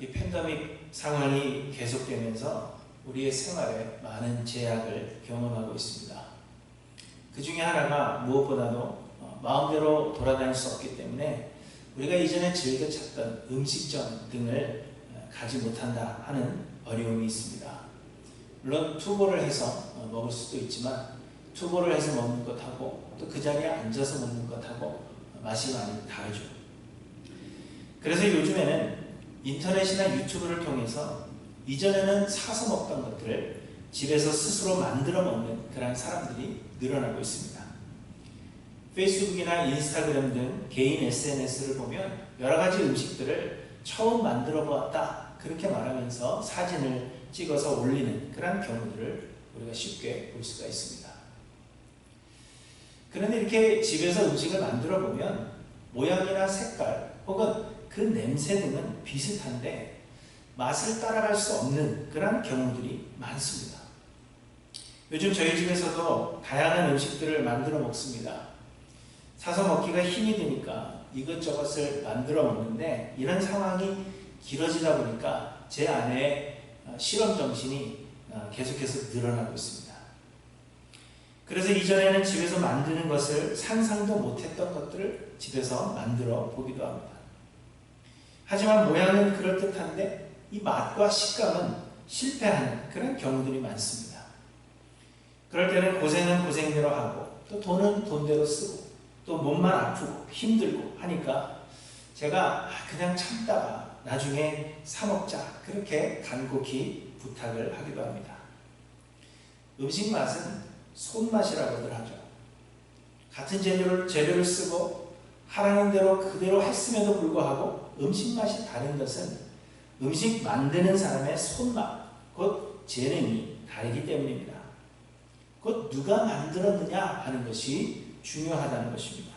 이 팬데믹 상황이 계속되면서 우리의 생활에 많은 제약을 경험하고 있습니다. 그 중에 하나가 무엇보다도 마음대로 돌아다닐 수 없기 때문에 우리가 이전에 즐겨 찾던 음식점 등을 가지 못한다 하는 어려움이 있습니다. 물론 투고를 해서 먹을 수도 있지만 투고를 해서 먹는 것하고 또 그 자리에 앉아서 먹는 것하고 맛이 많이 다르죠. 그래서 요즘에는 인터넷이나 유튜브를 통해서 이전에는 사서 먹던 것들을 집에서 스스로 만들어 먹는 그런 사람들이 늘어나고 있습니다. 페이스북이나 인스타그램 등 개인 SNS를 보면 여러 가지 음식들을 처음 만들어 보았다 그렇게 말하면서 사진을 찍어서 올리는 그런 경우들을 우리가 쉽게 볼 수가 있습니다. 그런데 이렇게 집에서 음식을 만들어 보면 모양이나 색깔 혹은 그 냄새 등은 비슷한데 맛을 따라갈 수 없는 그런 경우들이 많습니다. 요즘 저희 집에서도 다양한 음식들을 만들어 먹습니다. 사서 먹기가 힘이 드니까 이것저것을 만들어 먹는데 이런 상황이 길어지다 보니까 제 안에 실험 정신이 계속해서 늘어나고 있습니다. 그래서 이전에는 집에서 만드는 것을 상상도 못했던 것들을 집에서 만들어 보기도 합니다. 하지만 모양은 그럴듯한데 이 맛과 식감은 실패하는 그런 경우들이 많습니다. 그럴 때는 고생은 고생대로 하고 또 돈은 돈대로 쓰고 또 몸만 아프고 힘들고 하니까 제가 그냥 참다가 나중에 사 먹자 그렇게 간곡히 부탁을 하기도 합니다. 음식 맛은 손맛이라고들 하죠. 같은 재료를 쓰고 하라는 대로 그대로 했음에도 불구하고 음식 맛이 다른 것은 음식 만드는 사람의 손맛, 곧 재능이 다르기 때문입니다. 곧 누가 만들었느냐 하는 것이 중요하다는 것입니다.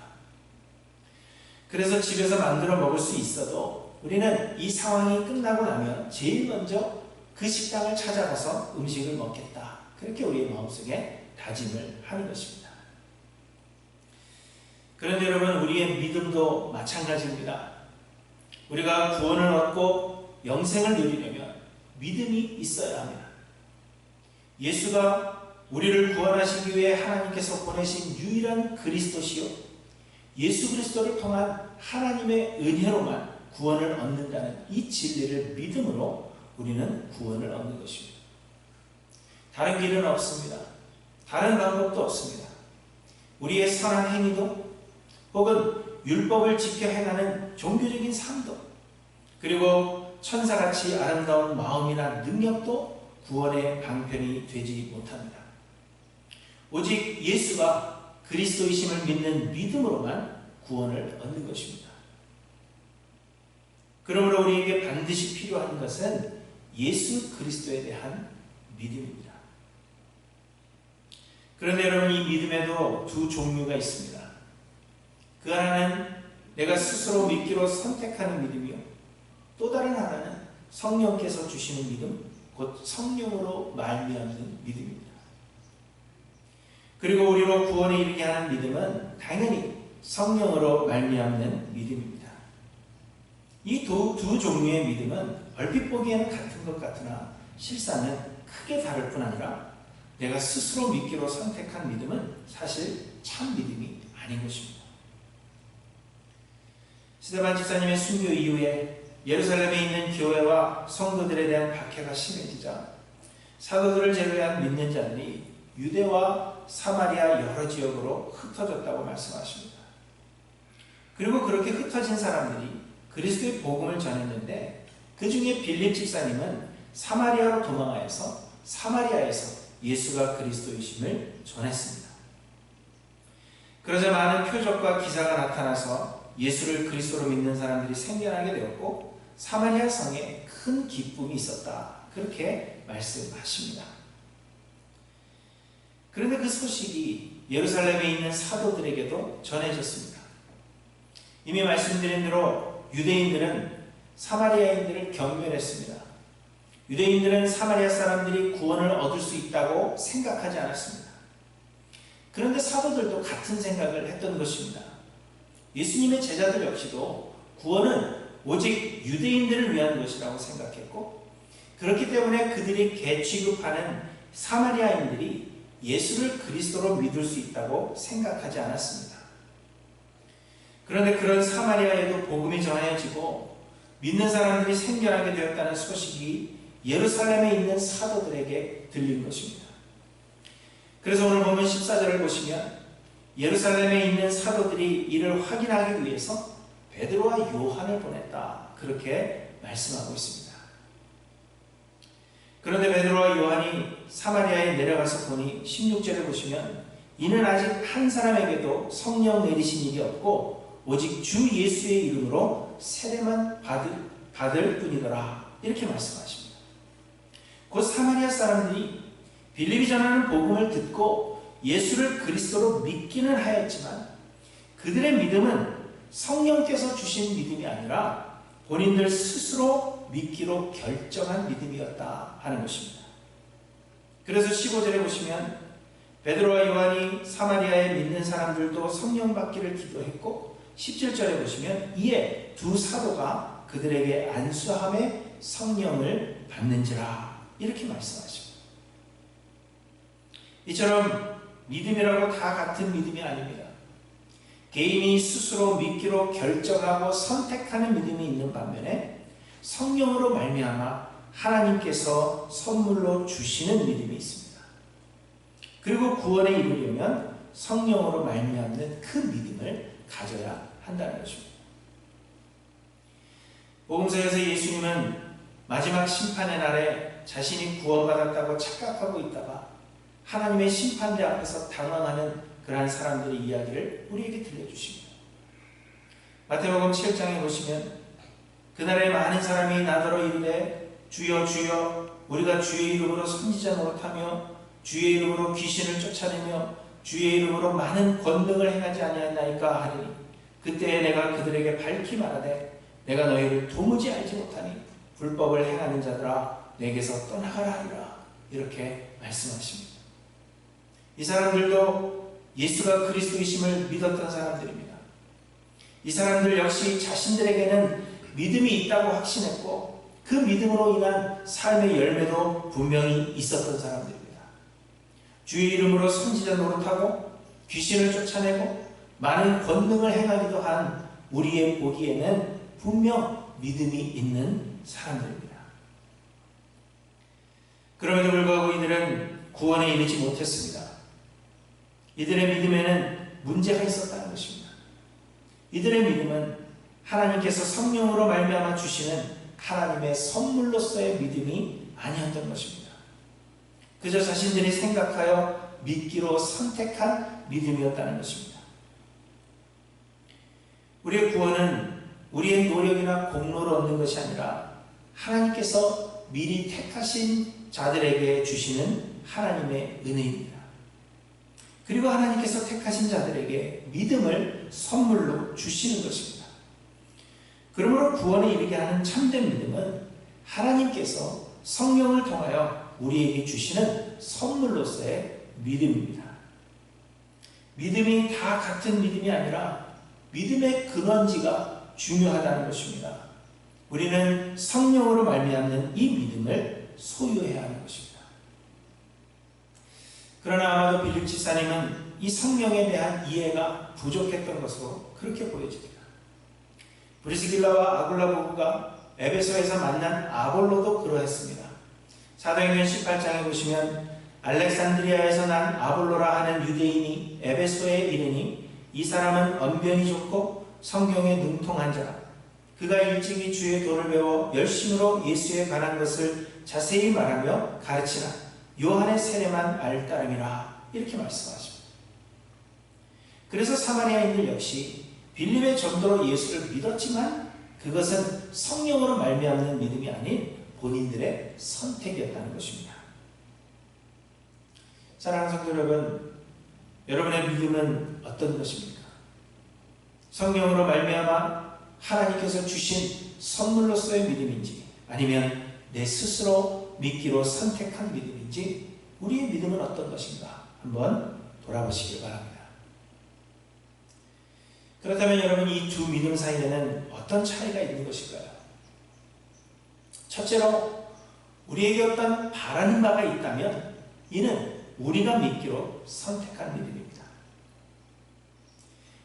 그래서 집에서 만들어 먹을 수 있어도 우리는 이 상황이 끝나고 나면 제일 먼저 그 식당을 찾아가서 음식을 먹겠다. 그렇게 우리의 마음속에 다짐을 하는 것입니다. 그런데 여러분, 우리의 믿음도 마찬가지입니다. 우리가 구원을 얻고 영생을 누리려면 믿음이 있어야 합니다. 예수가 우리를 구원하시기 위해 하나님께서 보내신 유일한 그리스도시요 예수 그리스도를 통한 하나님의 은혜로만 구원을 얻는다는 이 진리를 믿음으로 우리는 구원을 얻는 것입니다. 다른 길은 없습니다. 다른 방법도 없습니다. 우리의 선한 행위도 혹은 율법을 지켜 행하는 종교적인 삶도 그리고 천사같이 아름다운 마음이나 능력도 구원의 방편이 되지 못합니다. 오직 예수가 그리스도이심을 믿는 믿음으로만 구원을 얻는 것입니다. 그러므로 우리에게 반드시 필요한 것은 예수 그리스도에 대한 믿음입니다. 그런데 여러분, 이 믿음에도 두 종류가 있습니다. 그 하나는 내가 스스로 믿기로 선택하는 믿음이요. 또 다른 하나는 성령께서 주시는 믿음, 곧 성령으로 말미암는 믿음입니다. 그리고 우리로 구원에 이르게 하는 믿음은 당연히 성령으로 말미암는 믿음입니다. 이 두 종류의 믿음은 얼핏 보기에는 같은 것 같으나 실상은 크게 다를 뿐 아니라 내가 스스로 믿기로 선택한 믿음은 사실 참 믿음이 아닌 것입니다. 스데반 집사님의 순교 이후에 예루살렘에 있는 교회와 성도들에 대한 박해가 심해지자 사도들을 제외한 믿는 자들이 유대와 사마리아 여러 지역으로 흩어졌다고 말씀하십니다. 그리고 그렇게 흩어진 사람들이 그리스도의 복음을 전했는데 그 중에 빌립 집사님은 사마리아로 도망하여서 사마리아에서 예수가 그리스도이심을 전했습니다. 그러자 많은 표적과 기사가 나타나서 예수를 그리스도로 믿는 사람들이 생겨나게 되었고 사마리아 성에 큰 기쁨이 있었다. 그렇게 말씀하십니다. 그런데 그 소식이 예루살렘에 있는 사도들에게도 전해졌습니다. 이미 말씀드린 대로 유대인들은 사마리아인들을 경멸했습니다. 유대인들은 사마리아 사람들이 구원을 얻을 수 있다고 생각하지 않았습니다. 그런데 사도들도 같은 생각을 했던 것입니다. 예수님의 제자들 역시도 구원은 오직 유대인들을 위한 것이라고 생각했고, 그렇기 때문에 그들이 개취급하는 사마리아인들이 예수를 그리스도로 믿을 수 있다고 생각하지 않았습니다. 그런데 그런 사마리아에도 복음이 전해지고 믿는 사람들이 생겨나게 되었다는 소식이 예루살렘에 있는 사도들에게 들린 것입니다. 그래서 오늘 보면 14절을 보시면 예루살렘에 있는 사도들이 이를 확인하기 위해서 베드로와 요한을 보냈다, 그렇게 말씀하고 있습니다. 그런데 베드로와 요한이 사마리아에 내려가서 보니 16절에 보시면 이는 아직 한 사람에게도 성령 내리신 일이 없고 오직 주 예수의 이름으로 세례만 받을 뿐이더라, 이렇게 말씀하십니다. 곧 사마리아 사람들이 빌립이 전하는 복음을 듣고 예수를 그리스도로 믿기는 하였지만 그들의 믿음은 성령께서 주신 믿음이 아니라 본인들 스스로 믿기로 결정한 믿음이었다 하는 것입니다. 그래서 15절에 보시면 베드로와 요한이 사마리아에 믿는 사람들도 성령 받기를 기도했고, 17절에 보시면 이에 두 사도가 그들에게 안수함에 성령을 받는지라, 이렇게 말씀하십니다. 이처럼 믿음이라고 다 같은 믿음이 아닙니다. 개인이 스스로 믿기로 결정하고 선택하는 믿음이 있는 반면에 성령으로 말미암아 하나님께서 선물로 주시는 믿음이 있습니다. 그리고 구원에 이르려면 성령으로 말미암는 그 믿음을 가져야 한다는 것입니다. 복음서에서 예수님은 마지막 심판의 날에 자신이 구원받았다고 착각하고 있다가 하나님의 심판대 앞에서 당황하는 그러한 사람들의 이야기를 우리에게 들려주십니다. 마태복음 7장에 보시면 그날에 많은 사람이 나더러 이르되 주여 주여 우리가 주의 이름으로 선지자 노릇하며 주의 이름으로 귀신을 쫓아내며 주의 이름으로 많은 권능을 행하지 아니하나이까 하리니 그때에 내가 그들에게 밝히 말하되 내가 너희를 도무지 알지 못하니 불법을 행하는 자들아 내게서 떠나가라 하리라, 이렇게 말씀하십니다. 이 사람들도 예수가 그리스도이심을 믿었던 사람들입니다. 이 사람들 역시 자신들에게는 믿음이 있다고 확신했고 그 믿음으로 인한 삶의 열매도 분명히 있었던 사람들입니다. 주의 이름으로 선지자 노릇하고 귀신을 쫓아내고 많은 권능을 행하기도 한 우리의 보기에는 분명 믿음이 있는 사람들입니다. 그럼에도 불구하고 이들은 구원에 이르지 못했습니다. 이들의 믿음에는 문제가 있었다는 것입니다. 이들의 믿음은 하나님께서 성령으로 말미암아 주시는 하나님의 선물로서의 믿음이 아니었던 것입니다. 그저 자신들이 생각하여 믿기로 선택한 믿음이었다는 것입니다. 우리의 구원은 우리의 노력이나 공로로 얻는 것이 아니라 하나님께서 미리 택하신 자들에게 주시는 하나님의 은혜입니다. 그리고 하나님께서 택하신 자들에게 믿음을 선물로 주시는 것입니다. 그러므로 구원에 이르게 하는 참된 믿음은 하나님께서 성령을 통하여 우리에게 주시는 선물로서의 믿음입니다. 믿음이 다 같은 믿음이 아니라 믿음의 근원지가 중요하다는 것입니다. 우리는 성령으로 말미암는 이 믿음을 소유해야 하는 것입니다. 그러나 아마도 빌립 집사님은 이 성령에 대한 이해가 부족했던 것으로 그렇게 보여집니다. 브리스길라와 아굴라 부부가 에베소에서 만난 아볼로도 그러했습니다. 사도행전 18장에 보시면 알렉산드리아에서 난 아볼로라 하는 유대인이 에베소에 이르니 이 사람은 언변이 좋고 성경에 능통한 자라. 그가 일찍이 주의 도를 배워 열심으로 예수에 관한 것을 자세히 말하며 가르치나 요한의 세례만 알 따름이라, 이렇게 말씀하십니다. 그래서 사마리아인들 역시 빌립의 전도로 예수를 믿었지만 그것은 성령으로 말미암는 믿음이 아닌 본인들의 선택이었다는 것입니다. 사랑하는 성도 여러분, 여러분의 믿음은 어떤 것입니까? 성령으로 말미암아 하나님께서 주신 선물로서의 믿음인지 아니면 내 스스로 믿기로 선택한 믿음인지 우리의 믿음은 어떤 것인가 한번 돌아보시길 바랍니다. 그렇다면 여러분, 이 두 믿음 사이에는 어떤 차이가 있는 것일까요? 첫째로, 우리에게 어떤 바라는 바가 있다면 이는 우리가 믿기로 선택한 믿음입니다.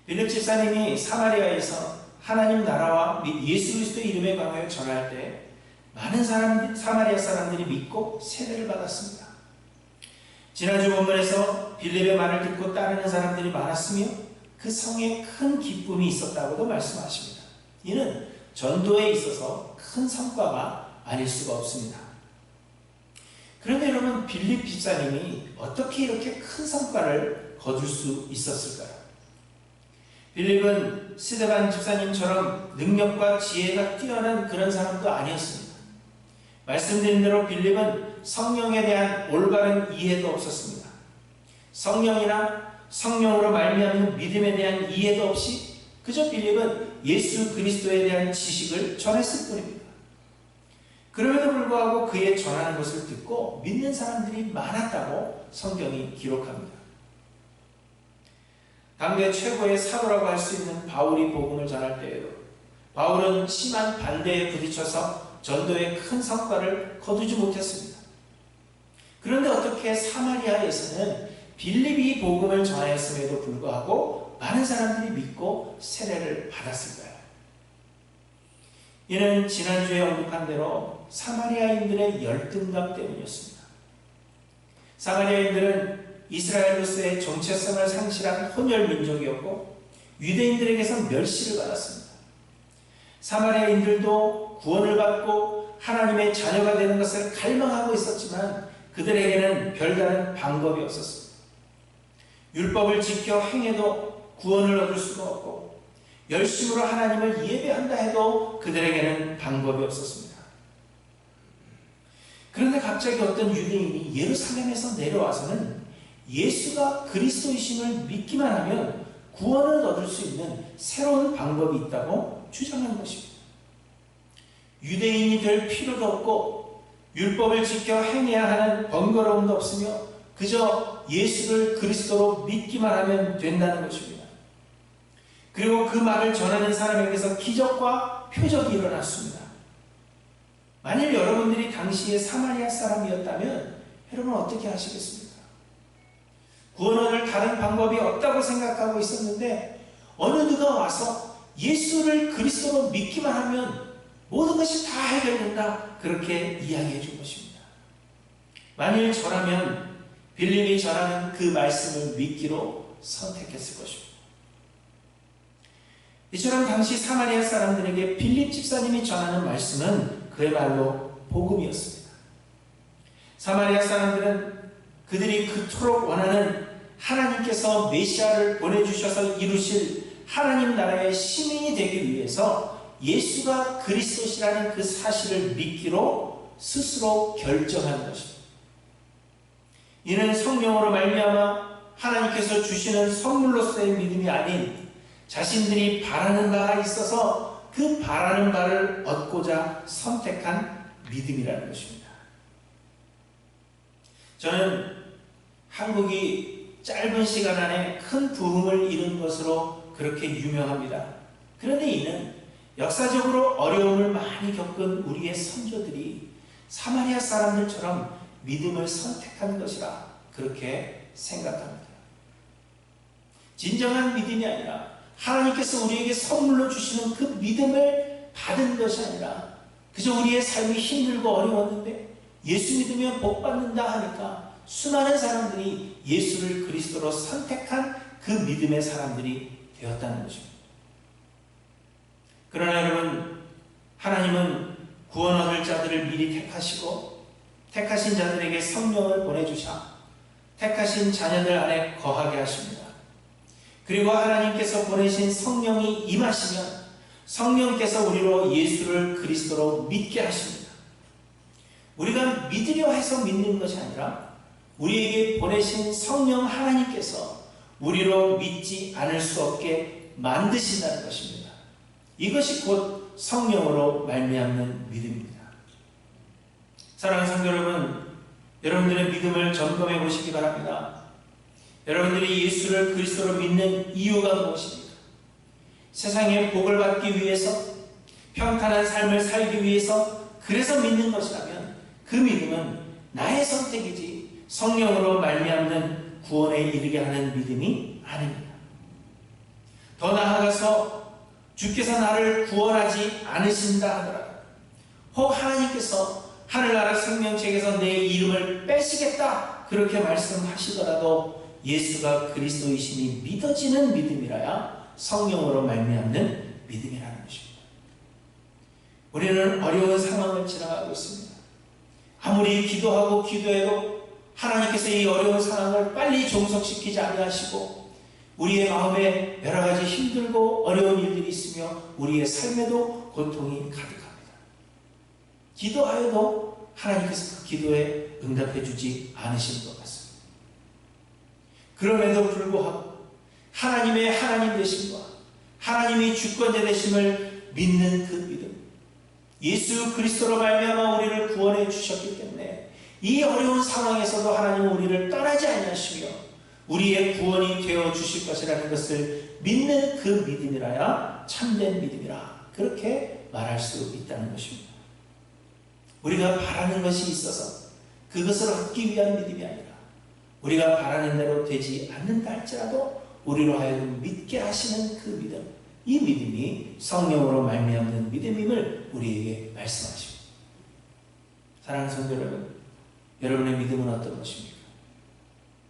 빌립 집사님이 사마리아에서 하나님 나라와 및 예수 그리스도의 이름에 관하여 전할 때 많은 사마리아 사람들이 믿고 세례를 받았습니다. 지난주 본문에서 빌립의 말을 듣고 따르는 사람들이 많았으며 그 성에 큰 기쁨이 있었다고도 말씀하십니다. 이는 전도에 있어서 큰 성과가 아닐 수가 없습니다. 그런데 여러분, 빌립 집사님이 어떻게 이렇게 큰 성과를 거둘 수 있었을까요? 빌립은 스데반 집사님처럼 능력과 지혜가 뛰어난 그런 사람도 아니었습니다. 말씀드린 대로 빌립은 성령에 대한 올바른 이해도 없었습니다. 성령이나 성령으로 말미암는 믿음에 대한 이해도 없이 그저 빌립은 예수 그리스도에 대한 지식을 전했을 뿐입니다. 그럼에도 불구하고 그의 전하는 것을 듣고 믿는 사람들이 많았다고 성경이 기록합니다. 당대 최고의 사도라고 할 수 있는 바울이 복음을 전할 때에도 바울은 심한 반대에 부딪혀서 전도에 큰 성과를 거두지 못했습니다. 그런데 어떻게 사마리아에서는 빌립이 복음을 전하였음에도 불구하고 많은 사람들이 믿고 세례를 받았을까요? 이는 지난주에 언급한 대로 사마리아인들의 열등감 때문이었습니다. 사마리아인들은 이스라엘로서의 정체성을 상실한 혼혈 민족이었고 유대인들에게서 멸시를 받았습니다. 사마리아인들도 구원을 받고 하나님의 자녀가 되는 것을 갈망하고 있었지만 그들에게는 별다른 방법이 없었습니다. 율법을 지켜 행해도 구원을 얻을 수가 없고 열심으로 하나님을 예배한다 해도 그들에게는 방법이 없었습니다. 그런데 갑자기 어떤 유대인이 예루살렘에서 내려와서는 예수가 그리스도이심을 믿기만 하면 구원을 얻을 수 있는 새로운 방법이 있다고 주장한 것입니다. 유대인이 될 필요도 없고 율법을 지켜 행해야 하는 번거로움도 없으며 그저 예수를 그리스도로 믿기만 하면 된다는 것입니다. 그리고 그 말을 전하는 사람에게서 기적과 표적이 일어났습니다. 만일 여러분들이 당시에 사마리아 사람이었다면 여러분 어떻게 하시겠습니까? 구원 얻을 다른 방법이 없다고 생각하고 있었는데 어느 누가 와서 예수를 그리스도로 믿기만 하면 모든 것이 다 해결된다, 그렇게 이야기해 준 것입니다. 만일 저라면 빌립이 전하는 그 말씀을 믿기로 선택했을 것입니다. 이처럼 당시 사마리아 사람들에게 빌립 집사님이 전하는 말씀은 그야말로 복음이었습니다. 사마리아 사람들은 그들이 그토록 원하는 하나님께서 메시아를 보내주셔서 이루실 하나님 나라의 시민이 되기 위해서 예수가 그리스도시라는 그 사실을 믿기로 스스로 결정한 것입니다. 이는 성령으로 말미암아 하나님께서 주시는 선물로서의 믿음이 아닌 자신들이 바라는 바가 있어서 그 바라는 바를 얻고자 선택한 믿음이라는 것입니다. 저는 한국이 짧은 시간 안에 큰 부흥을 이룬 것으로 그렇게 유명합니다. 그런데 이는 역사적으로 어려움을 많이 겪은 우리의 선조들이 사마리아 사람들처럼 믿음을 선택한 것이라 그렇게 생각합니다. 진정한 믿음이 아니라 하나님께서 우리에게 선물로 주시는 그 믿음을 받은 것이 아니라 그저 우리의 삶이 힘들고 어려웠는데 예수 믿으면 복 받는다 하니까 수많은 사람들이 예수를 그리스도로 선택한 그 믿음의 사람들이 되었다는 것입니다. 그러나 여러분, 하나님은 구원 얻을 자들을 미리 택하시고 택하신 자들에게 성령을 보내주셔 택하신 자녀들 안에 거하게 하십니다. 그리고 하나님께서 보내신 성령이 임하시면 성령께서 우리로 예수를 그리스도로 믿게 하십니다. 우리가 믿으려 해서 믿는 것이 아니라 우리에게 보내신 성령 하나님께서 우리로 믿지 않을 수 없게 만드신다는 것입니다. 이것이 곧 성령으로 말미암는 믿음입니다. 사랑하는 성도 여러분, 여러분들의 믿음을 점검해 보시기 바랍니다. 여러분들이 예수를 그리스도로 믿는 이유가 무엇입니까? 세상에 복을 받기 위해서, 평탄한 삶을 살기 위해서, 그래서 믿는 것이라면 그 믿음은 나의 선택이지 성령으로 말미암는 구원에 이르게 하는 믿음이 아닙니다. 더 나아가서 주께서 나를 구원하지 않으신다 하더라도, 혹 하나님께서 하늘나라 생명책에서 내 이름을 빼시겠다 그렇게 말씀하시더라도 예수가 그리스도이심이 믿어지는 믿음이라야 성령으로 말미암는 믿음이라는 것입니다. 우리는 어려운 상황을 지나가고 있습니다. 아무리 기도하고 기도해도 하나님께서 이 어려운 상황을 빨리 종속시키지 아니하시고 우리의 마음에 여러 가지 힘들고 어려운 일들이 있으며 우리의 삶에도 고통이 가득합니다. 기도하여도 하나님께서 그 기도에 응답해 주지 않으시는 것 같습니다. 그럼에도 불구하고 하나님의 하나님 되심과 하나님이 주권자 되심을 믿는 그 믿음, 예수 그리스도로 말미암아 우리를 구원해 주셨기 때문에 이 어려운 상황에서도 하나님은 우리를 떠나지 아니하시며 우리의 구원이 되어 주실 것이라는 것을 믿는 그 믿음이라야 참된 믿음이라 그렇게 말할 수 있다는 것입니다. 우리가 바라는 것이 있어서 그것을 얻기 위한 믿음이 아니라 우리가 바라는 대로 되지 않는다 할지라도 우리로 하여금 믿게 하시는 그 믿음, 이 믿음이 성령으로 말미암는 믿음임을 우리에게 말씀하십니다. 사랑하는 성도 여러분, 여러분의 믿음은 어떤 것입니까?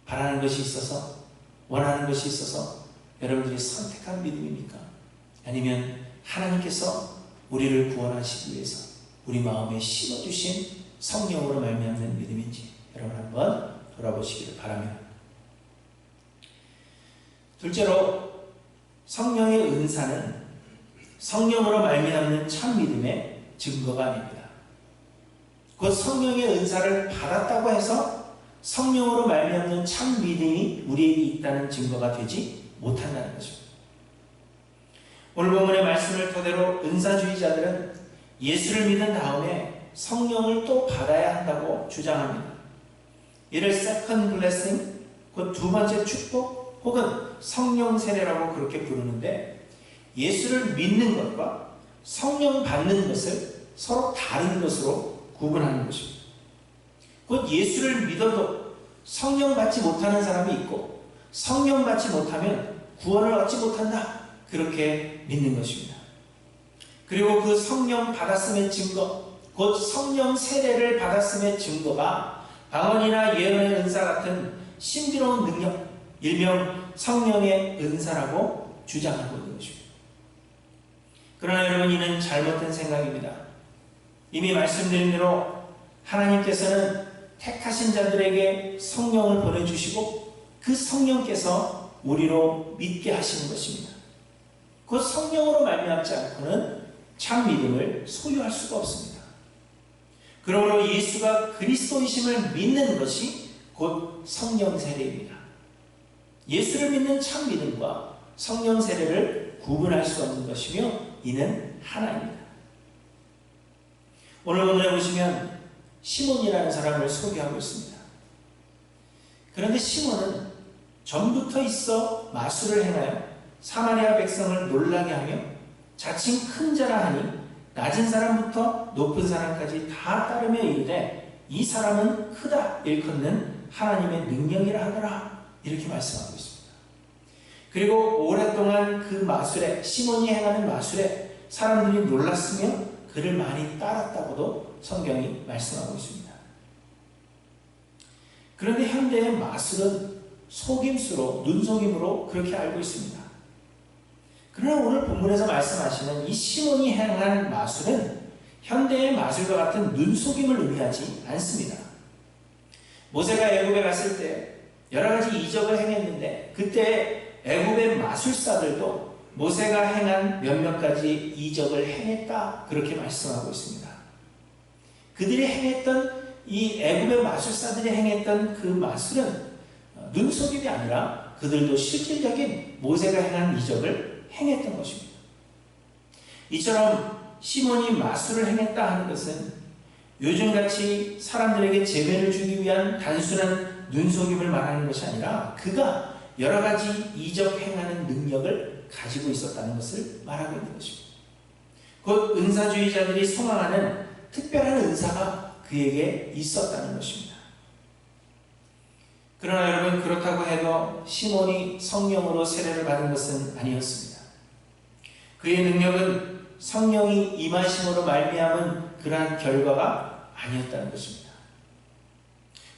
바라는 것이 있어서, 원하는 것이 있어서 여러분들이 선택한 믿음입니까? 아니면 하나님께서 우리를 구원하시기 위해서 우리 마음에 심어주신 성령으로 말미암는 믿음인지 여러분 한번 돌아보시기를 바랍니다. 둘째로, 성령의 은사는 성령으로 말미암는 참 믿음의 증거가 아닙니다. 곧 성령의 은사를 받았다고 해서 성령으로 말미암는 참 믿음이 우리에게 있다는 증거가 되지 못한다는 것입니다. 오늘 본문의 말씀을 토대로 은사주의자들은 예수를 믿은 다음에 성령을 또 받아야 한다고 주장합니다. 이를 세컨드 블레싱, 곧 두 번째 축복 혹은 성령 세례라고 그렇게 부르는데, 예수를 믿는 것과 성령 받는 것을 서로 다른 것으로 구분하는 것입니다. 곧 예수를 믿어도 성령 받지 못하는 사람이 있고 성령 받지 못하면 구원을 얻지 못한다, 그렇게 믿는 것입니다. 그리고 그 성령 받았음의 증거, 곧 성령 세례를 받았음의 증거가 방언이나 예언의 은사 같은 신비로운 능력, 일명 성령의 은사라고 주장하고 있는 것입니다. 그러나 여러분, 이는 잘못된 생각입니다. 이미 말씀드린 대로 하나님께서는 택하신 자들에게 성령을 보내주시고 그 성령께서 우리로 믿게 하시는 것입니다. 그 성령으로 말미암지 않고는 참 믿음을 소유할 수가 없습니다. 그러므로 예수가 그리스도이심을 믿는 것이 곧 성령 세례입니다. 예수를 믿는 참 믿음과 성령 세례를 구분할 수 없는 것이며 이는 하나입니다. 오늘 본문에 보시면 시몬이라는 사람을 소개하고 있습니다. 그런데 시몬은 전부터 있어 마술을 행하여 사마리아 백성을 놀라게 하며 자칭 큰 자라 하니 낮은 사람부터 높은 사람까지 다 따르며 이르되 이 사람은 크다 일컫는 하나님의 능력이라 하더라, 이렇게 말씀하고 있습니다. 그리고 오랫동안 그 마술에, 시몬이 행하는 마술에 사람들이 놀랐으며 그를 많이 따랐다고도 성경이 말씀하고 있습니다. 그런데 현대의 마술은 속임수로, 눈속임으로 그렇게 알고 있습니다. 그러나 오늘 본문에서 말씀하시는 이 시몬이 행한 마술은 현대의 마술과 같은 눈속임을 의미하지 않습니다. 모세가 애굽에 갔을 때 여러 가지 이적을 행했는데 그때 애굽의 마술사들도 모세가 행한 몇몇 가지 이적을 행했다, 그렇게 말씀하고 있습니다. 그들이 행했던, 이 애굽의 마술사들이 행했던 그 마술은 눈속임이 아니라 그들도 실질적인 모세가 행한 이적을 행했던 것입니다. 이처럼 시몬이 마술을 행했다 하는 것은 요즘같이 사람들에게 재배를 주기 위한 단순한 눈속임을 말하는 것이 아니라 그가 여러 가지 이적 행하는 능력을 가지고 있었다는 것을 말하고 있는 것입니다. 곧 은사주의자들이 소망하는 특별한 은사가 그에게 있었다는 것입니다. 그러나 여러분, 그렇다고 해도 시몬이 성령으로 세례를 받은 것은 아니었습니다. 그의 능력은 성령이 임하심으로 말미암은 그러한 결과가 아니었다는 것입니다.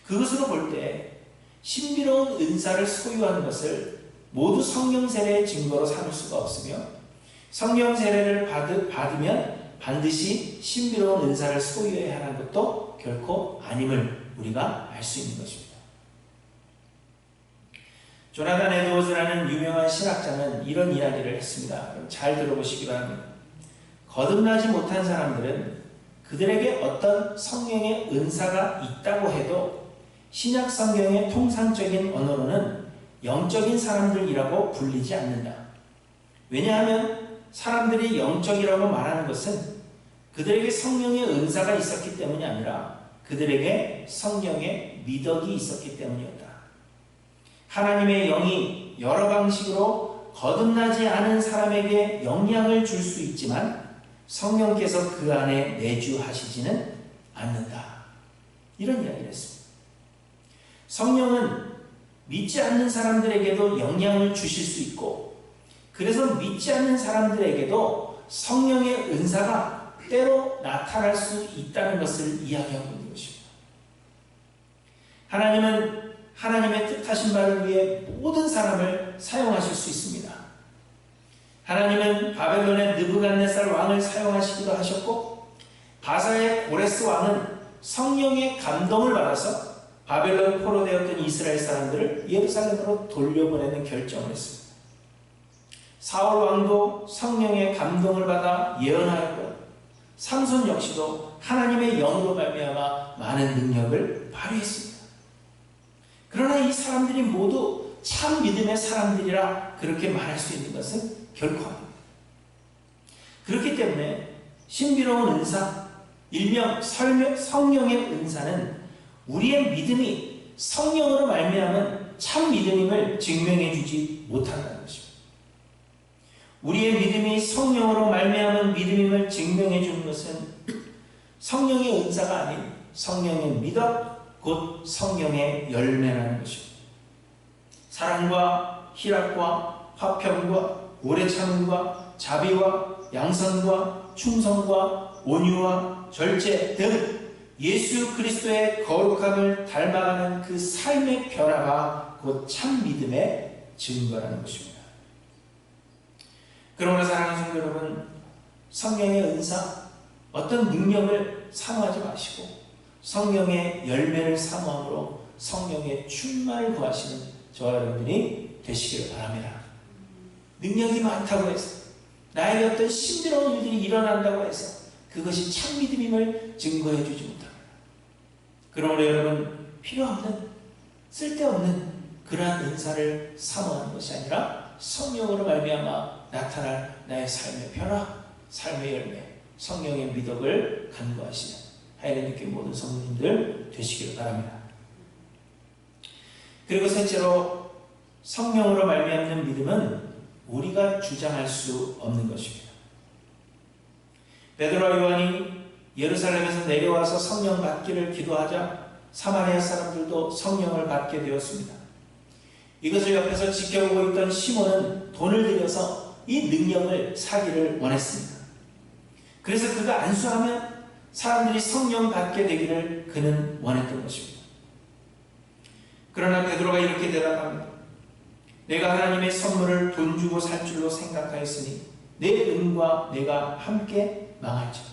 그것으로 볼 때 신비로운 은사를 소유하는 것을 모두 성령 세례의 증거로 삼을 수가 없으며, 성령 세례를 받으면 반드시 신비로운 은사를 소유해야 하는 것도 결코 아님을 우리가 알 수 있는 것입니다. 조나단 에드워즈라는 유명한 신학자는 이런 이야기를 했습니다. 잘 들어보시기 바랍니다. 거듭나지 못한 사람들은 그들에게 어떤 성령의 은사가 있다고 해도 신약 성경의 통상적인 언어로는 영적인 사람들이라고 불리지 않는다. 왜냐하면 사람들이 영적이라고 말하는 것은 그들에게 성령의 은사가 있었기 때문이 아니라 그들에게 성령의 미덕이 있었기 때문이었다. 하나님의 영이 여러 방식으로 거듭나지 않은 사람에게 영향을 줄 수 있지만 성령께서 그 안에 내주하시지는 않는다. 이런 이야기를 했습니다. 성령은 믿지 않는 사람들에게도 영향을 주실 수 있고, 그래서 믿지 않는 사람들에게도 성령의 은사가 때로 나타날 수 있다는 것을 이야기하고 있는 것입니다. 하나님은 하나님의 뜻하신 바를 위해 모든 사람을 사용하실 수 있습니다. 하나님은 바벨론의 느부갓네살 왕을 사용하시기도 하셨고, 바사의 고레스 왕은 성령의 감동을 받아서 바벨론 포로되었던 이스라엘 사람들을 예루살렘으로 돌려보내는 결정을 했습니다. 사울 왕도 성령의 감동을 받아 예언하였고요. 삼손 역시도 하나님의 영으로 말미암아 많은 능력을 발휘했습니다. 그러나 이 사람들이 모두 참 믿음의 사람들이라 그렇게 말할 수 있는 것은 결코 아닙니다. 그렇기 때문에 신비로운 은사, 일명 성령의 은사는 우리의 믿음이 성령으로 말미암은 참 믿음임을 증명해 주지 못한다는 것입니다. 우리의 믿음이 성령으로 말미암은 믿음임을 증명해 주는 것은 성령의 은사가 아닌 성령의 미덕, 곧 성령의 열매라는 것입니다. 사랑과 희락과 화평과 오래 참음과 자비와 양선과 충성과 온유와 절제 등 예수 그리스도의 거룩함을 닮아가는 그 삶의 변화가 곧 참 믿음의 증거라는 것입니다. 그러므로 사랑하는 성도 여러분, 성령의 은사, 어떤 능력을 사모하지 마시고 성령의 열매를 사모함으로 성령의 충만을 구하시는 저와 여러분들이 되시기를 바랍니다. 능력이 많다고 해서, 나에게 어떤 신비로운 일들이 일어난다고 해서 그것이 참 믿음임을 증거해 주지 못합니다. 그러므로 여러분, 필요 없는, 쓸데없는 그러한 은사를 사모하는 것이 아니라 성령으로 말미암아 나타날 나의 삶의 변화, 삶의 열매, 성령의 미덕을 간구하시는 하나님께 모든 성도님들 되시기를 바랍니다. 그리고 셋째로, 성령으로 말미암는 믿음은 우리가 주장할 수 없는 것입니다. 베드로와 요한이 예루살렘에서 내려와서 성령 받기를 기도하자 사마리아 사람들도 성령을 받게 되었습니다. 이것을 옆에서 지켜보고 있던 시몬은 돈을 들여서 이 능력을 사기를 원했습니다. 그래서 그가 안수하면 사람들이 성령 받게 되기를 그는 원했던 것입니다. 그러나 베드로가 이렇게 대답합니다. 내가 하나님의 선물을 돈 주고 살 줄로 생각하였으니 내 은과 내가 함께 망할지어다.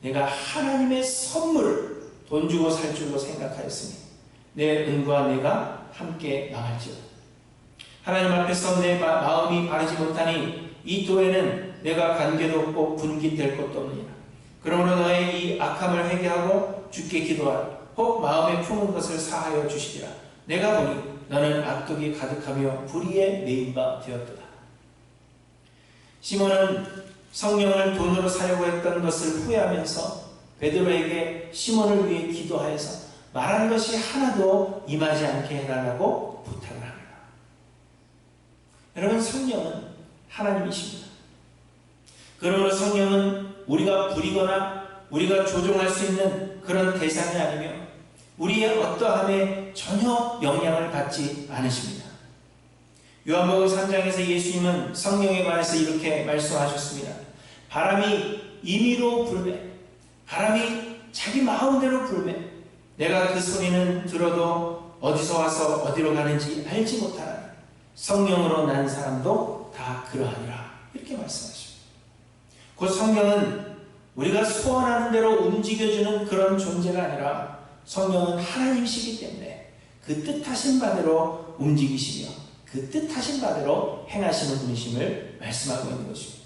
내가 하나님의 선물을 돈 주고 살 줄로 생각하였으니 내 은과 내가 함께 망할지어다. 하나님 앞에서 내 마음이 바르지 못하니 이 도에는 내가 관계도 없고 분깃될 것도 없느니라. 그러므로 너의 이 악함을 회개하고 주께 기도하라. 혹 마음에 품은 것을 사하여 주시리라. 내가 보니 너는 악독이 가득하며 불의에 매인 바 되었도다. 시몬은 성령을 돈으로 사려고 했던 것을 후회하면서 베드로에게 시몬을 위해 기도하여서 말한 것이 하나도 임하지 않게 해달라고 부탁을 합니다. 여러분, 성령은 하나님이십니다. 그러므로 성령은 우리가 부리거나 우리가 조종할 수 있는 그런 대상이 아니며 우리의 어떠함에 전혀 영향을 받지 않으십니다. 요한복음 3장에서 예수님은 성령에 관해서 이렇게 말씀하셨습니다. 바람이 임의로 불매, 바람이 자기 마음대로 불매, 내가 그 소리는 들어도 어디서 와서 어디로 가는지 알지 못하나니 성령으로 난 사람도 다 그러하니라. 이렇게 말씀하십니다. 곧 성령은 우리가 소원하는 대로 움직여주는 그런 존재가 아니라 성령은 하나님이시기 때문에 그 뜻하신 바대로 움직이시며 그 뜻하신 바대로 행하시는 분이심을 말씀하고 있는 것입니다.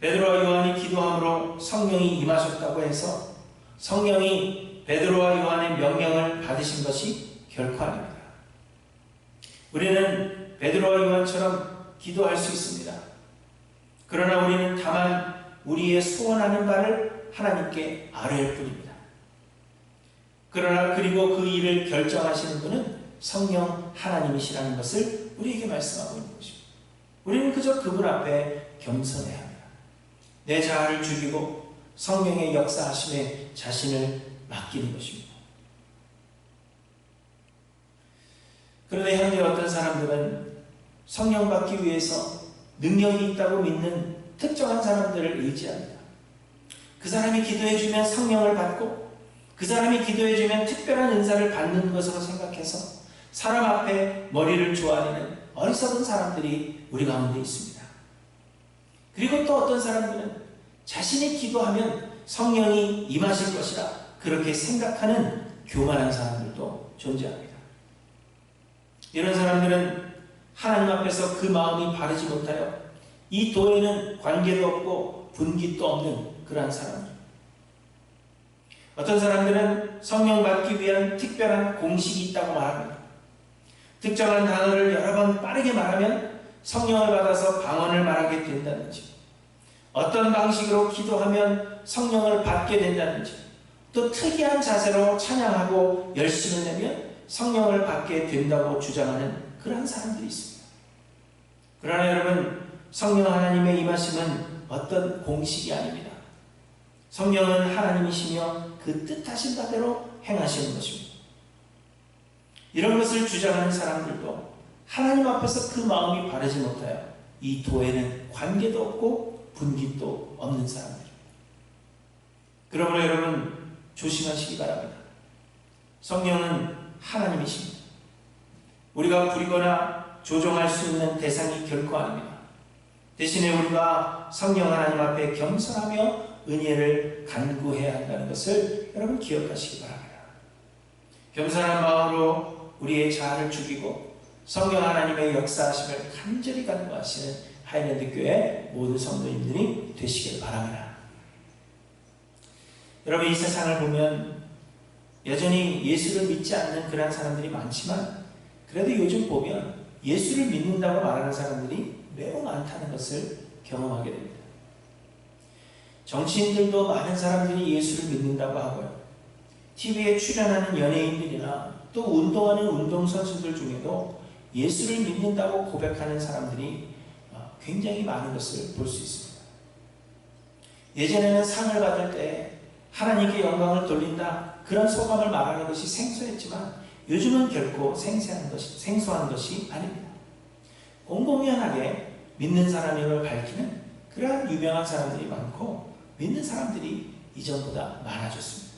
베드로와 요한이 기도함으로 성령이 임하셨다고 해서 성령이 베드로와 요한의 명령을 받으신 것이 결코 아닙니다. 우리는 베드로와 요한처럼 기도할 수 있습니다. 그러나 우리는 다만 우리의 소원하는 바를 하나님께 아뢰할 뿐입니다. 그러나 그리고 그 일을 결정하시는 분은 성령 하나님이시라는 것을 우리에게 말씀하고 있는 것입니다. 우리는 그저 그분 앞에 겸손해야 합니다. 내 자아를 죽이고 성령의 역사하심에 자신을 맡기는 것입니다. 그런데 현재 어떤 사람들은 성령 받기 위해서 능력이 있다고 믿는 특정한 사람들을 의지합니다. 그 사람이 기도해주면 성령을 받고 그 사람이 기도해주면 특별한 은사를 받는 것으로 생각해서 사람 앞에 머리를 조아리는 어리석은 사람들이 우리 가운데 있습니다. 그리고 또 어떤 사람들은 자신이 기도하면 성령이 임하실 것이라 그렇게 생각하는 교만한 사람들도 존재합니다. 이런 사람들은 하나님 앞에서 그 마음이 바르지 못하여 이 도에는 관계도 없고 분깃도 없는 그러한 사람들. 어떤 사람들은 성령 받기 위한 특별한 공식이 있다고 말합니다. 특정한 단어를 여러 번 빠르게 말하면 성령을 받아서 방언을 말하게 된다든지, 어떤 방식으로 기도하면 성령을 받게 된다든지, 또 특이한 자세로 찬양하고 열심을 내면 성령을 받게 된다고 주장하는 그러한 사람들이 있습니다. 그러나 여러분, 성령 하나님의 임하심은 어떤 공식이 아닙니다. 성령은 하나님이시며 그 뜻하신 바대로 행하시는 것입니다. 이런 것을 주장하는 사람들도 하나님 앞에서 그 마음이 바르지 못하여 이 도에는 관계도 없고 분깃도 없는 사람들입니다. 그러므로 여러분 조심하시기 바랍니다. 성령은 하나님이십니다. 우리가 부리거나 조종할 수 있는 대상이 결코 아닙니다. 대신에 우리가 성령 하나님 앞에 겸손하며 은혜를 간구해야 한다는 것을 여러분 기억하시기 바랍니다. 겸손한 마음으로 우리의 자아를 죽이고 성령 하나님의 역사하심을 간절히 간구하시는 하이랜드 교회 모든 성도님들이 되시길 바랍니다. 여러분, 이 세상을 보면 여전히 예수를 믿지 않는 그런 사람들이 많지만 그래도 요즘 보면 예수를 믿는다고 말하는 사람들이 매우 많다는 것을 경험하게 됩니다. 정치인들도 많은 사람들이 예수를 믿는다고 하고요. TV에 출연하는 연예인들이나 또 운동하는 운동선수들 중에도 예수를 믿는다고 고백하는 사람들이 굉장히 많은 것을 볼 수 있습니다. 예전에는 상을 받을 때 하나님께 영광을 돌린다 그런 소감을 말하는 것이 생소했지만 요즘은 결코 생소한 것이 아닙니다. 공공연하게 믿는 사람임을 밝히는 그러한 유명한 사람들이 많고 믿는 사람들이 이전보다 많아졌습니다.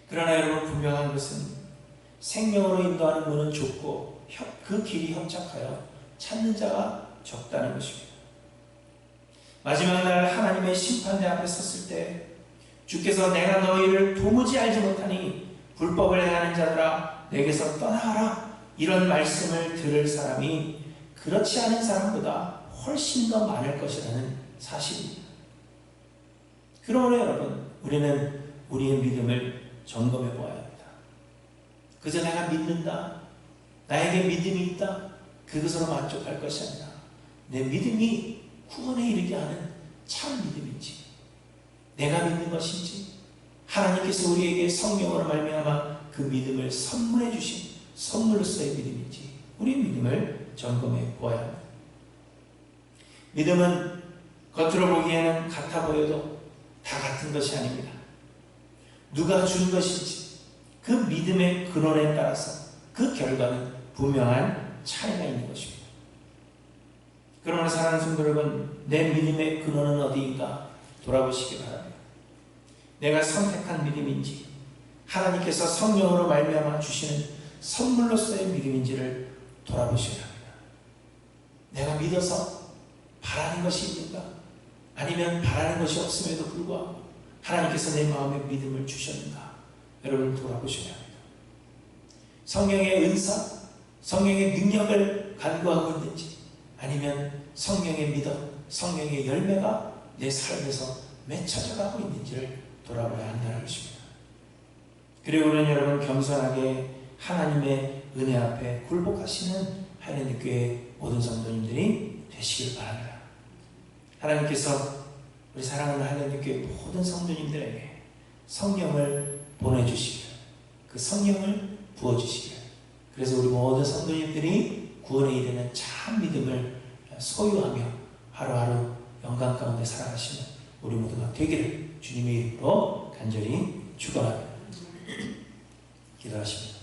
그러나 여러분, 분명한 것은 생명으로 인도하는 문은 좁고 그 길이 협착하여 찾는 자가 적다는 것입니다. 마지막 날 하나님의 심판대 앞에 섰을 때 주께서 내가 너희를 도무지 알지 못하니 불법을 행하는 자들아 내게서 떠나가라 이런 말씀을 들을 사람이 그렇지 않은 사람보다 훨씬 더 많을 것이라는 사실입니다. 그러므로 여러분, 우리는 우리의 믿음을 점검해 보아야 합니다. 그저 내가 믿는다, 나에게 믿음이 있다, 그것으로 만족할 것이 아니라 내 믿음이 구원에 이르게 하는 참 믿음인지, 내가 믿는 것인지, 하나님께서 우리에게 성령으로 말미암아 그 믿음을 선물해 주신 선물로서의 믿음인지 우리의 믿음을 점검해 보아야 합니다. 믿음은 겉으로 보기에는 같아 보여도 다 같은 것이 아닙니다. 누가 준 것인지 그 믿음의 근원에 따라서 그 결과는 분명한 차이가 있는 것입니다. 그러나 사랑하는 성도 여러분, 내 믿음의 근원은 어디인가 돌아보시기 바랍니다. 내가 선택한 믿음인지 하나님께서 성령으로 말미암아 주시는 선물로서의 믿음인지를 돌아보셔야 합니다. 내가 믿어서 바라는 것이 있는가? 아니면 바라는 것이 없음에도 불구하고 하나님께서 내 마음에 믿음을 주셨는가? 여러분 돌아보셔야 합니다. 성령의 은사, 성령의 능력을 간구하고 있는지 아니면 성령의 믿음, 성령의 열매가 내 삶에서 맺혀져 가고 있는지를 돌아봐야 한다는 것입니다. 그리고는 여러분 겸손하게 하나님의 은혜 앞에 굴복하시는 하나님교회 모든 성도님들이 되시길 바랍니다. 하나님께서 우리 사랑하는 하나님교회 모든 성도님들에게 성령을 보내주시길, 그 성령을 부어주시길, 그래서 우리 모든 성도님들이 구원에 이르는 참 믿음을 소유하며 하루하루 영광 가운데 살아가시는 우리 모두가 되기를 주님의 이름으로 간절히 축원합니다. 기도하십니다.